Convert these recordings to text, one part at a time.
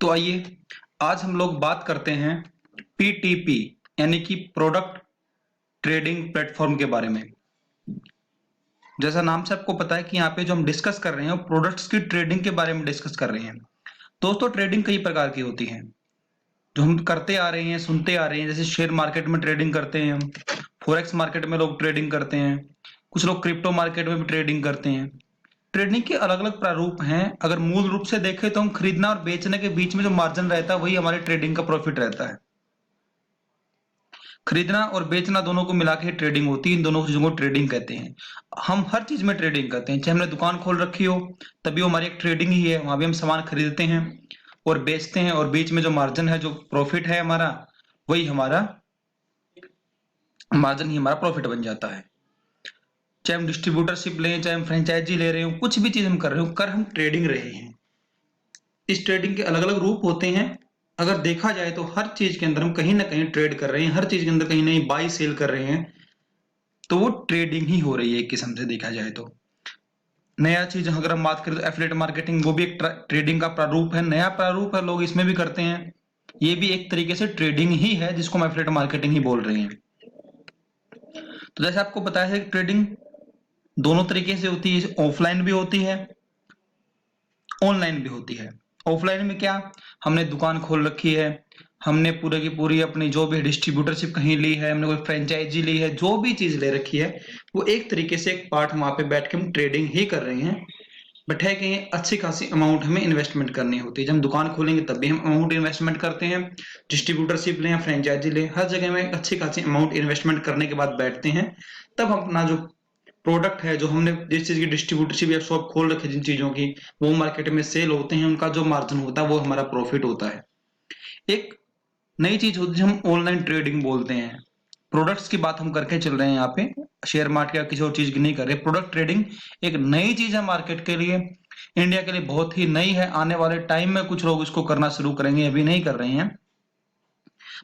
तो आइए आज हम लोग बात करते हैं पीटीपी यानी कि प्रोडक्ट ट्रेडिंग प्लेटफॉर्म के बारे में। जैसा नाम से आपको पता है कि यहाँ पे जो हम डिस्कस कर रहे हैं वो प्रोडक्ट्स की ट्रेडिंग के बारे में डिस्कस कर रहे हैं। दोस्तों, ट्रेडिंग कई प्रकार की होती है जो हम करते आ रहे हैं, सुनते आ रहे हैं। जैसे शेयर मार्केट में ट्रेडिंग करते हैं हम, फॉरेक्स मार्केट में लोग ट्रेडिंग करते हैं, कुछ लोग क्रिप्टो मार्केट में भी ट्रेडिंग करते हैं। ट्रेडिंग के अलग अलग प्रारूप हैं। अगर मूल रूप से देखें तो हम खरीदना और बेचने के बीच में जो मार्जिन रहता है वही हमारे ट्रेडिंग का प्रॉफिट रहता है। खरीदना और बेचना दोनों को मिला के ट्रेडिंग होती है। इन दोनों चीजों को ट्रेडिंग कहते हैं। हम हर चीज में ट्रेडिंग करते हैं, चाहे हमने दुकान खोल रखी हो तभी वो हमारी एक ट्रेडिंग ही है। वहां भी हम सामान खरीदते हैं और बेचते हैं, और बीच में जो मार्जिन है, जो प्रॉफिट है हमारा, वही हमारा मार्जिन ही हमारा प्रॉफिट बन जाता है। चाहे हम डिस्ट्रीब्यूटरशिप लें, चाहे हम फ्रेंचाइजी ले रहे हो, कुछ भी चीज हम कर रहे हो, कर हम ट्रेडिंग रहे हैं। इस ट्रेडिंग के अलग अलग रूप होते हैं। अगर देखा जाए तो हर चीज के अंदर हम कहीं ना कहीं ट्रेड कर रहे हैं, हर चीज के अंदर कहीं ना कहीं बाई सेल कर रहे हैं, तो वो ट्रेडिंग ही हो रही है एक किस्म से देखा जाए तो। नया चीज अगर हम बात करें तो एफिलिएट मार्केटिंग, वो भी एक ट्रेडिंग का प्रारूप है, नया प्रारूप है, लोग इसमें भी करते हैं। ये भी एक तरीके से ट्रेडिंग ही है जिसको हम एफिलिएट मार्केटिंग ही बोल रहे हैं। तो जैसे आपको पता है ट्रेडिंग दोनों तरीके से होती है, ऑफलाइन भी होती है, ऑनलाइन भी होती है। ऑफलाइन में क्या, हमने दुकान खोल रखी है, हमने पूरे की पूरी अपनी जो भी डिस्ट्रीब्यूटरशिप कहीं ली है, हमने कोई फ्रेंचाइजी ली है, जो भी चीज ले रखी है, वो एक तरीके से एक पार्ट वहां पे बैठ के हम ट्रेडिंग ही कर रहे हैं। बट है कि अच्छी खासी अमाउंट हमें इन्वेस्टमेंट करनी होती है। जब हम दुकान खोलेंगे तब भी हम अमाउंट इन्वेस्टमेंट करते हैं, डिस्ट्रीब्यूटरशिप लें या फ्रेंचाइजी लें, हर जगह में अच्छी खासी अमाउंट इन्वेस्टमेंट करने के बाद बैठते हैं। तब हम अपना जो प्रोडक्ट है, जो हमने जिस चीज की डिस्ट्रीब्यूटरशिप या शॉप खोल रखी है, जिन चीजों की, वो मार्केट में सेल होते हैं, उनका जो मार्जिन होता है वो हमारा प्रॉफिट होता है। एक नई चीज होती है हम ऑनलाइन ट्रेडिंग बोलते हैं। प्रोडक्ट्स की बात हम करके चल रहे हैं यहाँ पे, शेयर मार्केट या किसी और चीज की नहीं कर रहे। प्रोडक्ट ट्रेडिंग एक नई चीज है मार्केट के लिए, इंडिया के लिए बहुत ही नई है। आने वाले टाइम में कुछ लोग इसको करना शुरू करेंगे, अभी नहीं कर रहे हैं।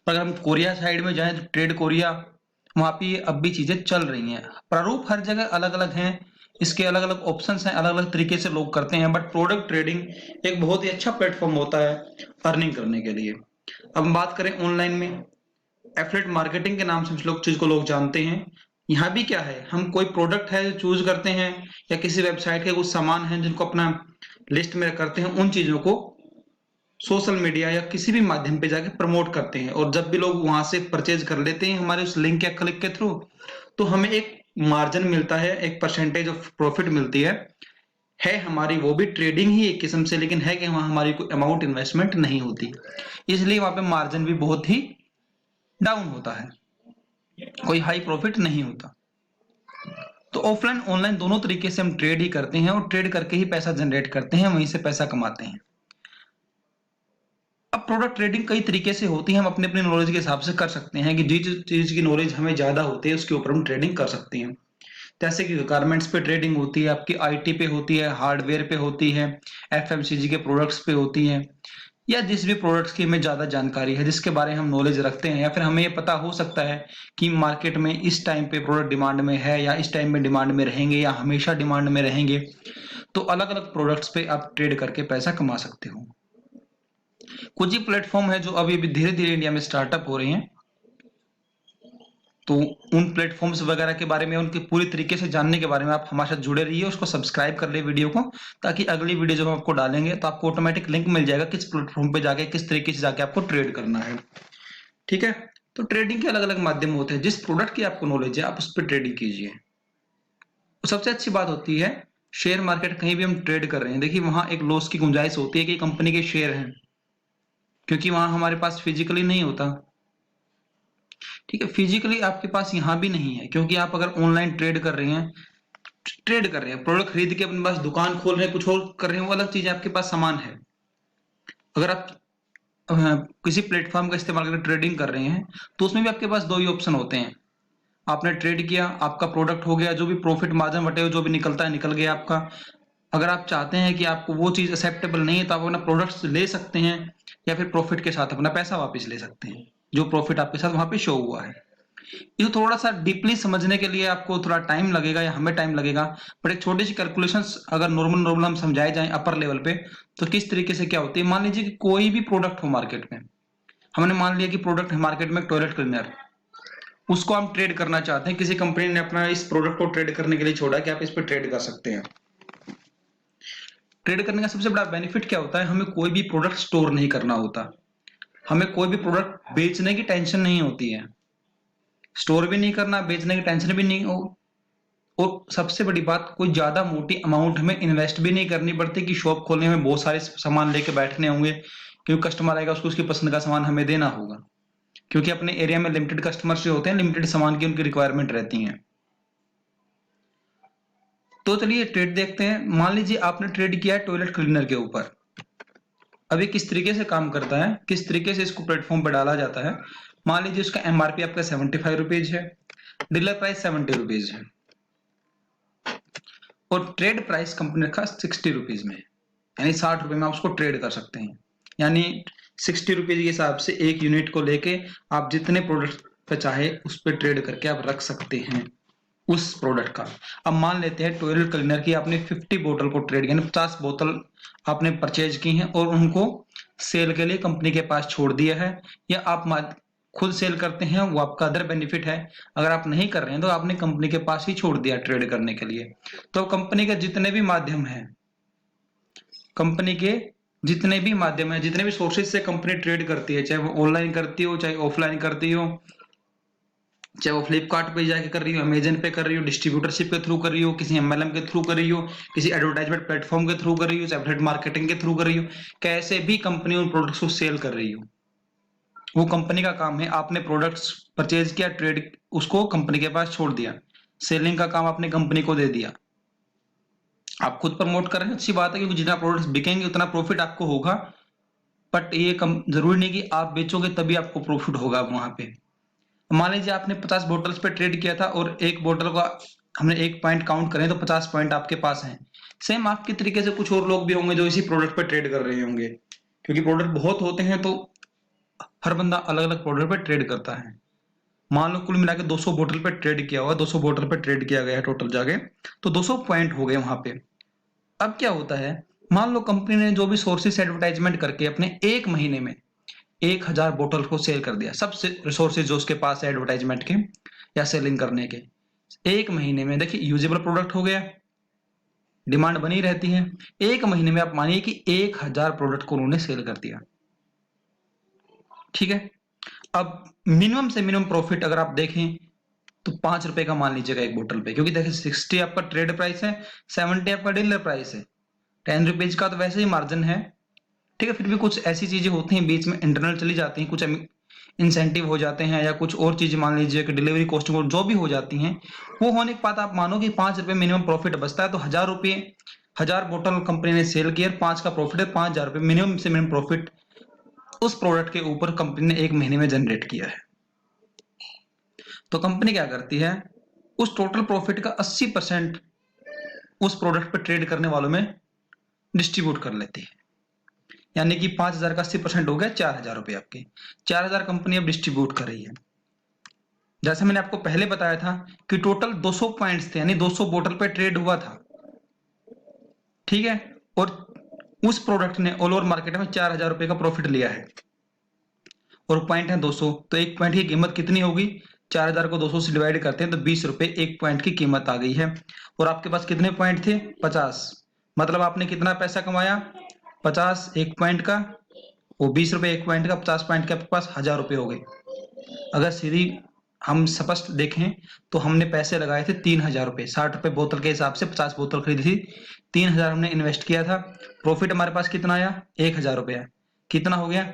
पर अगर हम कोरिया साइड में जाएं तो ट्रेड कोरिया, वहां पे अब भी चीजें चल रही हैं। प्रारूप हर जगह अलग अलग हैं, इसके अलग अलग ऑप्शंस हैं, अलग अलग तरीके से लोग करते हैं। बट प्रोडक्ट ट्रेडिंग एक बहुत ही अच्छा प्लेटफॉर्म होता है अर्निंग करने के लिए। अब हम बात करें ऑनलाइन में, एफिलिएट मार्केटिंग के नाम से इस लोग चीज को लोग जानते हैं। यहाँ भी क्या है, हम कोई प्रोडक्ट है चूज करते हैं, या किसी वेबसाइट के कुछ सामान है जिनको अपना लिस्ट में करते हैं, उन चीजों को सोशल मीडिया या किसी भी माध्यम पे जाके प्रमोट करते हैं। और जब भी लोग वहां से परचेज कर लेते हैं हमारे उस लिंक या क्लिक के थ्रू, तो हमें एक मार्जिन मिलता है, एक परसेंटेज ऑफ प्रॉफिट मिलती है हमारी वो भी ट्रेडिंग ही एक किस्म से, लेकिन है कि वहां हमारी कोई अमाउंट इन्वेस्टमेंट नहीं होती, इसलिए वहां पे मार्जिन भी बहुत ही डाउन होता है, कोई हाई प्रॉफिट नहीं होता। तो ऑफलाइन ऑनलाइन दोनों तरीके से हम ट्रेड ही करते हैं, और ट्रेड करके ही पैसा जनरेट करते हैं, वहीं से पैसा कमाते हैं। अब प्रोडक्ट ट्रेडिंग कई तरीके से होती है, हम अपने अपने नॉलेज के हिसाब से कर सकते हैं कि जिस चीज की नॉलेज हमें ज्यादा होती है उसके ऊपर हम ट्रेडिंग कर सकते हैं। जैसे कि गारमेंट्स पे ट्रेडिंग होती है, आपकी आईटी पे होती है, हार्डवेयर पे होती है, एफएमसीजी के प्रोडक्ट्स पे होती है, या जिस भी प्रोडक्ट्स की हमें ज्यादा जानकारी है, जिसके बारे में हम नॉलेज रखते हैं, या फिर हमें ये पता हो सकता है कि मार्केट में इस टाइम पे प्रोडक्ट डिमांड में है, या इस टाइम में डिमांड में रहेंगे, या हमेशा डिमांड में रहेंगे। तो अलग अलग प्रोडक्ट्स पे आप ट्रेड करके पैसा कमा सकते हो। कुछ ही प्लेटफॉर्म है जो अभी अभी धीरे धीरे इंडिया में स्टार्टअप हो रहे हैं, तो उन प्लेटफॉर्म्स वगैरह के बारे में, उनके पूरी तरीके से जानने के बारे में आप हमारे साथ जुड़े रहिए, उसको सब्सक्राइब कर ले वीडियो को, ताकि अगली वीडियो जब हम आपको डालेंगे तो आपको ऑटोमेटिक लिंक मिल जाएगा किस प्लेटफॉर्म पे जाके किस तरीके से जाके आपको ट्रेड करना है। ठीक है, तो ट्रेडिंग के अलग अलग माध्यम होते हैं, जिस प्रोडक्ट की आपको नॉलेज है आप उस पर ट्रेडिंग कीजिए। सबसे अच्छी बात होती है, शेयर मार्केट कहीं भी हम ट्रेड कर रहे हैं, देखिए वहां एक लॉस की गुंजाइश होती है कि कंपनी के शेयर हैं, क्योंकि वहां हमारे पास फिजिकली नहीं होता। ठीक है, फिजिकली आपके पास यहाँ भी नहीं है, क्योंकि आप अगर ऑनलाइन ट्रेड कर रहे हैं प्रोडक्ट खरीद के अपने पास दुकान खोल रहे हैं, कुछ और कर रहे हैं, वो अलग चीज है, आपके पास सामान है। अगर आप किसी प्लेटफॉर्म का इस्तेमाल करके ट्रेडिंग कर रहे हैं तो उसमें भी आपके पास दो ही ऑप्शन होते हैं। आपने ट्रेड किया, आपका प्रोडक्ट हो गया, जो भी प्रॉफिट मार्जिन वटेवर जो भी निकलता है निकल गया आपका। अगर आप चाहते हैं कि आपको वो चीज एक्सेप्टेबल नहीं है तो आप अपना प्रोडक्ट ले सकते हैं, या फिर प्रॉफिट के साथ अपना पैसा वापस ले सकते हैं, जो प्रॉफिट आपके साथ वहां पे शो हुआ है। ये थोड़ा सा डीपली समझने के लिए आपको थोड़ा टाइम लगेगा या हमें टाइम लगेगा, बट एक छोटी सी कैलकुलेशंस अगर नॉर्मल हम समझाए जाएं अपर लेवल पे, तो किस तरीके से क्या होती है। मान लीजिए कि कोई भी प्रोडक्ट हो मार्केट में, हमने मान लिया कि प्रोडक्ट है मार्केट में टॉयलेट क्लीनर, उसको हम ट्रेड करना चाहते हैं, किसी कंपनी ने अपना इस प्रोडक्ट को ट्रेड करने के लिए छोड़ा कि आप इस पर ट्रेड कर सकते हैं। ट्रेड करने का सबसे बड़ा बेनिफिट क्या होता है, हमें कोई भी प्रोडक्ट स्टोर नहीं करना होता, हमें कोई भी प्रोडक्ट बेचने की टेंशन नहीं होती है, स्टोर भी नहीं करना, बेचने की टेंशन भी नहीं हो, और सबसे बड़ी बात, कोई ज्यादा मोटी अमाउंट हमें इन्वेस्ट भी नहीं करनी पड़ती कि शॉप खोलने में बहुत सारे सामान लेके बैठने होंगे, क्योंकि कस्टमर आएगा उसको उसकी पसंद का सामान हमें देना होगा, क्योंकि अपने एरिया में लिमिटेड कस्टमर्स जो होते हैं, लिमिटेड सामान की उनकी रिक्वायरमेंट रहती है। तो चलिए ट्रेड देखते हैं। मान लीजिए आपने ट्रेड किया है टॉयलेट क्लीनर के ऊपर। अब ये किस तरीके से काम करता है, किस तरीके से इसको प्लेटफॉर्म पर डाला जाता है। मान लीजिए उसका एमआरपी आपका 75 रुपीज है, डीलर प्राइस 70 रुपीज है, और ट्रेड प्राइस कंपनी रखा 60 रुपीज में, यानी 60 रुपए में आप उसको ट्रेड कर सकते हैं। यानी 60 रुपीज के हिसाब से एक यूनिट को लेके आप जितने प्रोडक्ट पे चाहे उस पर ट्रेड करके आप रख सकते हैं उस प्रोडक्ट का। अब मान लेते हैं टॉयलेट क्लीनर की आपने 50 बोतल को ट्रेड, यानी 50 बोतल आपने परचेज की हैं और उनको सेल के लिए कंपनी के पास छोड़ दिया है, या आप खुद सेल करते हैं, वो आपका अदर बेनिफिट है। अगर आप नहीं कर रहे हैं तो आपने कंपनी के पास ही छोड़ दिया ट्रेड करने के लिए। तो कंपनी के जितने भी माध्यम हैं, कंपनी के जितने भी माध्यम है, जितने भी सोर्सेज से कंपनी ट्रेड करती है, चाहे वो ऑनलाइन करती हो चाहे ऑफलाइन करती हो, चाहे वो फ्लिपकार्ट पे जाके कर रही हो, अमेजन पे कर रही हो, डिस्ट्रीब्यूटरशिप के थ्रू कर रही हो, किसी एमएलएम के थ्रू कर रही हो, किसी एडवर्टाइजमेंट प्लेटफॉर्म के थ्रू कर रही हो, चाहे एफिलिएट मार्केटिंग के थ्रू कर रही हो, कैसे भी कंपनी उन प्रोडक्ट्स को सेल कर रही हो, वो कंपनी का काम है। आपने प्रोडक्ट्स परचेज किया, ट्रेड उसको कंपनी के पास छोड़ दिया, सेलिंग का काम आपने कंपनी को दे दिया। आप खुद प्रमोट कर रहे हैं, अच्छी बात है, क्योंकि जितना प्रोडक्ट्स बिकेंगे उतना प्रॉफिट आपको होगा, बट ये जरूरी नहीं कि आप बेचोगे तभी आपको प्रॉफिट होगा वहां पे। मान लीजिए आपने 50 बोतल्स पे ट्रेड किया था और एक बोतल का हमने एक पॉइंट काउंट करें तो 50 पॉइंट आपके पास हैं। सेम आपके तरीके से कुछ और लोग भी होंगे जो इसी प्रोडक्ट पे ट्रेड कर रहे होंगे, क्योंकि प्रोडक्ट बहुत होते हैं तो हर बंदा अलग अलग प्रोडक्ट पे ट्रेड करता है। मान लो कुल मिला के 200 बोतल पे ट्रेड किया हुआ, 200 बोतल पे ट्रेड किया गया है टोटल जाके, तो 200 पॉइंट हो गए वहां पे। अब क्या होता है, मान लो कंपनी ने जो भी सोर्सेस एडवर्टाइजमेंट करके अपने एक महीने में 1000 बोतल को सेल कर दिया, सब रिसोर्सेज जो उसके पास है एडवर्टाइजमेंट के या सेलिंग करने के, एक महीने में देखिए यूजेबल प्रोडक्ट हो गया, डिमांड बनी रहती है। एक महीने में आप मानिए कि 1000 प्रोडक्ट को उन्होंने सेल कर दिया, ठीक है। अब मिनिमम से मिनिमम प्रॉफिट अगर आप देखें तो 5 रुपए का मान लीजिएगा एक बोतल पे, क्योंकि देखिए 60 आपका ट्रेड प्राइस है, 70 आपका डीलर प्राइस है, 10 रुपीज का तो वैसे ही मार्जिन है, ठीक है। फिर भी कुछ ऐसी चीजें होती हैं बीच में इंटरनल चली जाती हैं, कुछ इंसेंटिव हो जाते हैं या कुछ और चीजें मान लीजिए कि डिलीवरी कॉस्ट जो भी हो जाती हैं, वो होने के बाद आप मानो कि 5 रुपए मिनिमम प्रॉफिट बचता है, तो 1000 रुपये 1000 बोतल कंपनी ने सेल किया, 5 का प्रॉफिट है, 5000 रुपये मिनिमम से मिनिमम प्रॉफिट उस प्रोडक्ट के ऊपर कंपनी ने एक महीने में जनरेट किया है। तो कंपनी क्या करती है, उस टोटल प्रॉफिट का 80% उस प्रोडक्ट पर ट्रेड करने वालों में डिस्ट्रीब्यूट कर लेती है, यानी कि 5000 का 80% हो गया 4000 रुपए आपके, 4000 कंपनी अब डिस्ट्रीब्यूट कर रही है। जैसे मैंने आपको पहले बताया था कि टोटल 200 पॉइंट्स थे, यानी 200 बोतल पे ट्रेड हुआ था, ठीक है, और उस प्रोडक्ट ने ऑल ओवर मार्केट में 4000 रुपए का प्रॉफिट लिया है, और पॉइंट है 200, तो एक पॉइंट की कीमत कितनी होगी, 4000 को 200 से डिवाइड करते हैं तो 20 रुपए एक पॉइंट की कीमत आ गई है। और आपके पास कितने पॉइंट थे, 50, मतलब आपने कितना पैसा कमाया, 50 एक पॉइंट का, वो 20 रुपए एक पॉइंट का, 50 पॉइंट के आपके पास 1000 रुपए हो गए। अगर सीधी हम स्पष्ट देखें तो हमने पैसे लगाए थे 3000 रुपए, 60 रुपए बोतल के हिसाब से 50 बोतल खरीदी थी, 3000 हमने इन्वेस्ट किया था, प्रॉफिट हमारे पास कितना आया, 1000 रुपया, कितना हो गया,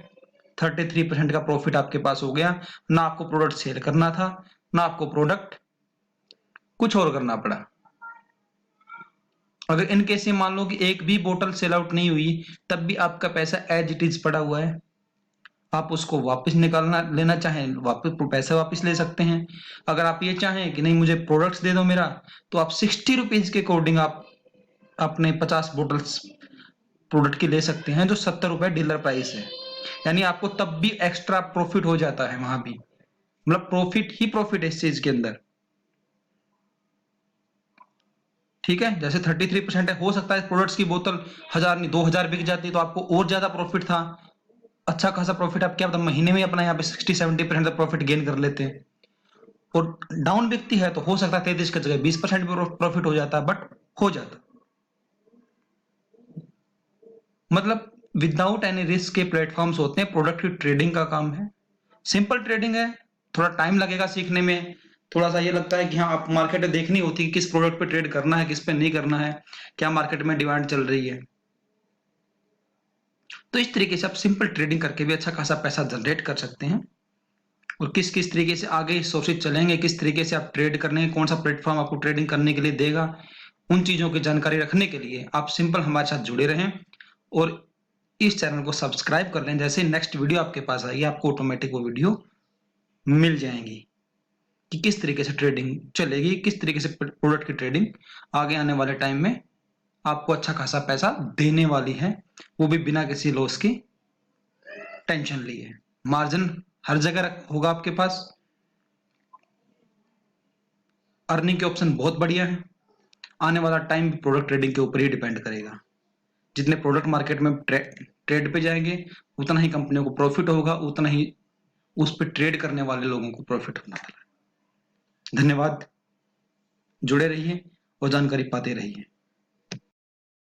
33% का प्रॉफिट आपके पास हो गया। ना आपको प्रोडक्ट सेल करना था, ना आपको प्रोडक्ट कुछ और करना पड़ा। अगर इन केस मान लो कि एक भी बोतल सेल आउट नहीं हुई, तब भी आपका पैसा एज इट इज पड़ा हुआ है, आप उसको वापस निकालना लेना चाहें वापस पैसा वापस ले सकते हैं। अगर आप ये चाहें कि नहीं मुझे प्रोडक्ट्स दे दो मेरा, तो आप 60 रुपीज के अकॉर्डिंग आप अपने 50 बोटल्स प्रोडक्ट की ले सकते हैं, जो 70 रुपए डीलर प्राइस है, यानी आपको तब भी एक्स्ट्रा प्रॉफिट हो जाता है वहां भी। मतलब प्रॉफिट ही प्रॉफिट है इस चीज के अंदर। ठीक है, जैसे 33% है, हो सकता है प्रोडक्ट्स की बोतल 1000 नहीं 2000 बिक जाती तो आपको और ज्यादा प्रॉफिट था, अच्छा खासा प्रॉफिट। आप क्या पता महीने में अपना यहाँ पे 60-70% तक प्रॉफिट गेन कर लेते हैं। और डाउन बिकती है तो हो सकता है 33 की जगह 20% भी प्रॉफिट हो जाता है, बट हो जाता। मतलब विदाउट एनी रिस्क के प्लेटफॉर्म्स होते हैं, प्रोडक्ट की ट्रेडिंग का काम है, सिंपल ट्रेडिंग है। थोड़ा टाइम लगेगा सीखने में, थोड़ा सा ये लगता है कि हाँ आप मार्केट में देखनी होती है कि किस प्रोडक्ट पे ट्रेड करना है, किस पे नहीं करना है, क्या मार्केट में डिमांड चल रही है। तो इस तरीके से आप सिंपल ट्रेडिंग करके भी अच्छा खासा पैसा जनरेट कर सकते हैं। और किस किस तरीके से आगे सोर्सेज चलेंगे, किस तरीके से आप ट्रेड करने, कौन सा प्लेटफॉर्म आपको ट्रेडिंग करने के लिए देगा, उन चीजों की जानकारी रखने के लिए आप सिंपल हमारे साथ जुड़े रहें और इस चैनल को सब्सक्राइब कर लें। जैसे नेक्स्ट वीडियो आपके पास आएगी आपको ऑटोमेटिक वो वीडियो मिल जाएंगी कि किस तरीके से ट्रेडिंग चलेगी, किस तरीके से प्रोडक्ट की ट्रेडिंग आगे आने वाले टाइम में आपको अच्छा खासा पैसा देने वाली है, वो भी बिना किसी लॉस की टेंशन लिए। मार्जिन हर जगह होगा आपके पास, अर्निंग के ऑप्शन बहुत बढ़िया है। आने वाला टाइम भी प्रोडक्ट ट्रेडिंग के ऊपर ही डिपेंड करेगा। जितने प्रोडक्ट मार्केट में ट्रेड पे जाएंगे उतना ही कंपनियों को प्रॉफिट होगा, उतना ही उस पर ट्रेड करने वाले लोगों को प्रॉफिट होने वाला है। धन्यवाद, जुड़े रहिए और जानकारी पाते रहिए।